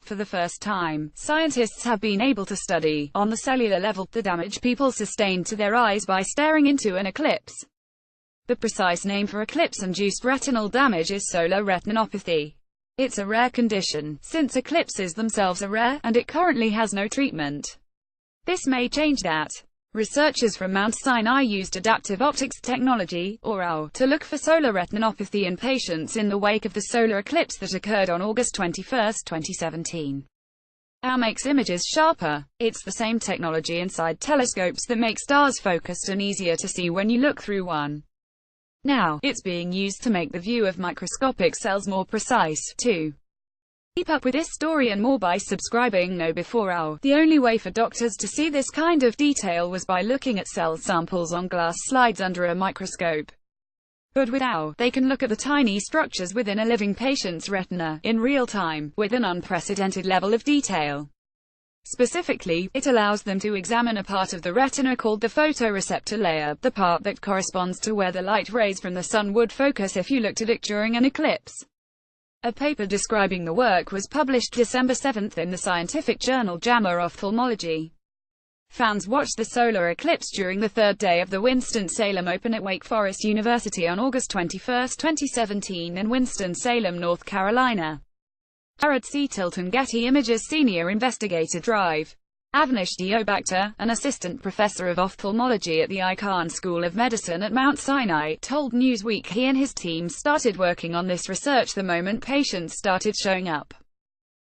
For the first time, scientists have been able to study, on the cellular level, the damage people sustain to their eyes by staring into an eclipse. The precise name for eclipse-induced retinal damage is solar retinopathy. It's a rare condition, since eclipses themselves are rare, and it currently has no treatment. This may change that. Researchers from Mount Sinai used adaptive optics technology, or AO, to look for solar retinopathy in patients in the wake of the solar eclipse that occurred on August 21, 2017. AO makes images sharper. It's the same technology inside telescopes that make stars focused and easier to see when you look through one. Now, it's being used to make the view of microscopic cells more precise, too. Keep up with this story and more by subscribing. Know before AO. The only way for doctors to see this kind of detail was by looking at cell samples on glass slides under a microscope. But with AO, they can look at the tiny structures within a living patient's retina, in real time, with an unprecedented level of detail. Specifically, it allows them to examine a part of the retina called the photoreceptor layer, the part that corresponds to where the light rays from the sun would focus if you looked at it during an eclipse. A paper describing the work was published December 7 in the scientific journal JAMA Ophthalmology. Fans watched the solar eclipse during the third day of the Winston-Salem Open at Wake Forest University on August 21, 2017 in Winston-Salem, North Carolina. Jared C. Tilton, Getty Images Senior Investigator Drive. Avnish Deobacter, an assistant professor of ophthalmology at the Icahn School of Medicine at Mount Sinai, told Newsweek he and his team started working on this research the moment patients started showing up.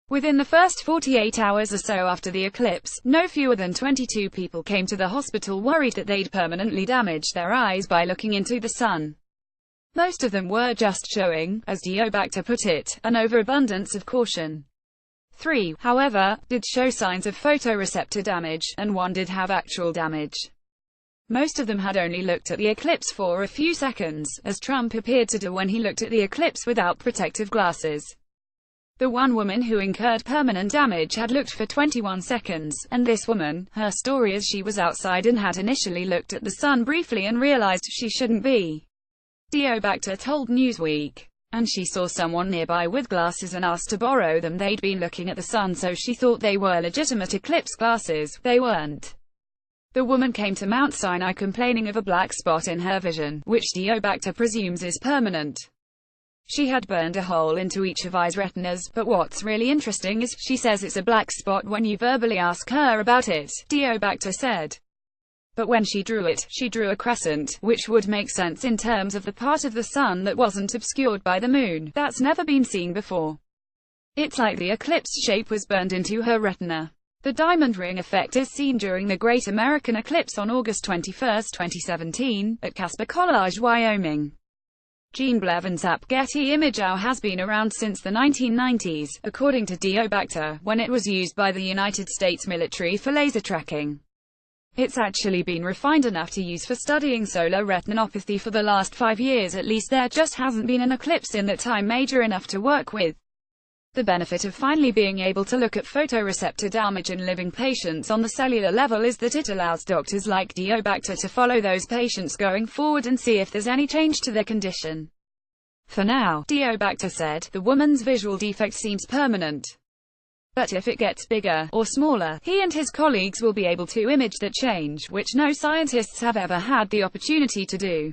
Within the first 48 hours or so after the eclipse, no fewer than 22 people came to the hospital worried that they'd permanently damaged their eyes by looking into the sun. Most of them were just showing, as Deobacter put it, an overabundance of caution. 3, however, did show signs of photoreceptor damage, and 1 did have actual damage. Most of them had only looked at the eclipse for a few seconds, as Trump appeared to do when he looked at the eclipse without protective glasses. The one woman who incurred permanent damage had looked for 21 seconds, and this woman, her story is she was outside and had initially looked at the sun briefly and realized she shouldn't be. Deobacter told Newsweek. And she saw someone nearby with glasses and asked to borrow them. They'd been looking at the sun, so she thought they were legitimate eclipse glasses. They weren't. The woman came to Mount Sinai complaining of a black spot in her vision, which Deobacter presumes is permanent. She had burned a hole into each of eyes retinas, but what's really interesting is, she says it's a black spot when you verbally ask her about it, Deobacter said. But when she drew a crescent, which would make sense in terms of the part of the sun that wasn't obscured by the moon. That's never been seen before. It's like the eclipse shape was burned into her retina. The diamond ring effect is seen during the Great American Eclipse on August 21, 2017, at Casper College, Wyoming. Jean Blevins' Getty Image AO has been around since the 1990s, according to Deobacter, when it was used by the United States military for laser tracking. It's actually been refined enough to use for studying solar retinopathy for the last 5 years at least. There just hasn't been an eclipse in that time major enough to work with. The benefit of finally being able to look at photoreceptor damage in living patients on the cellular level is that it allows doctors like Deobacter to follow those patients going forward and see if there's any change to their condition. For now, Deobacter said, the woman's visual defect seems permanent. But if it gets bigger, or smaller, he and his colleagues will be able to image that change, which no scientists have ever had the opportunity to do.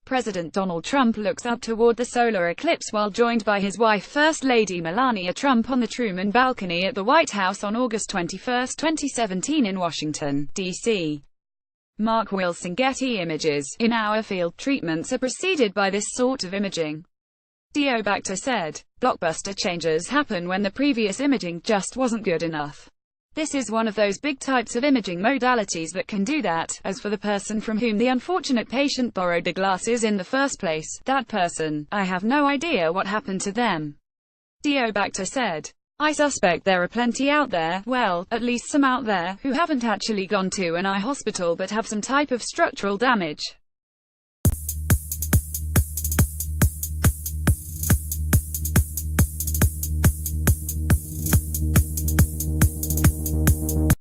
President Donald Trump looks up toward the solar eclipse while joined by his wife First Lady Melania Trump on the Truman balcony at the White House on August 21, 2017 in Washington, D.C. Mark Wilson, Getty Images. In our field, treatments are preceded by this sort of imaging. Deobacter said, blockbuster changes happen when the previous imaging just wasn't good enough. This is one of those big types of imaging modalities that can do that. As for the person from whom the unfortunate patient borrowed the glasses in the first place, that person, I have no idea what happened to them. Deobacter said, I suspect there are plenty out there, well, at least some out there, who haven't actually gone to an eye hospital but have some type of structural damage.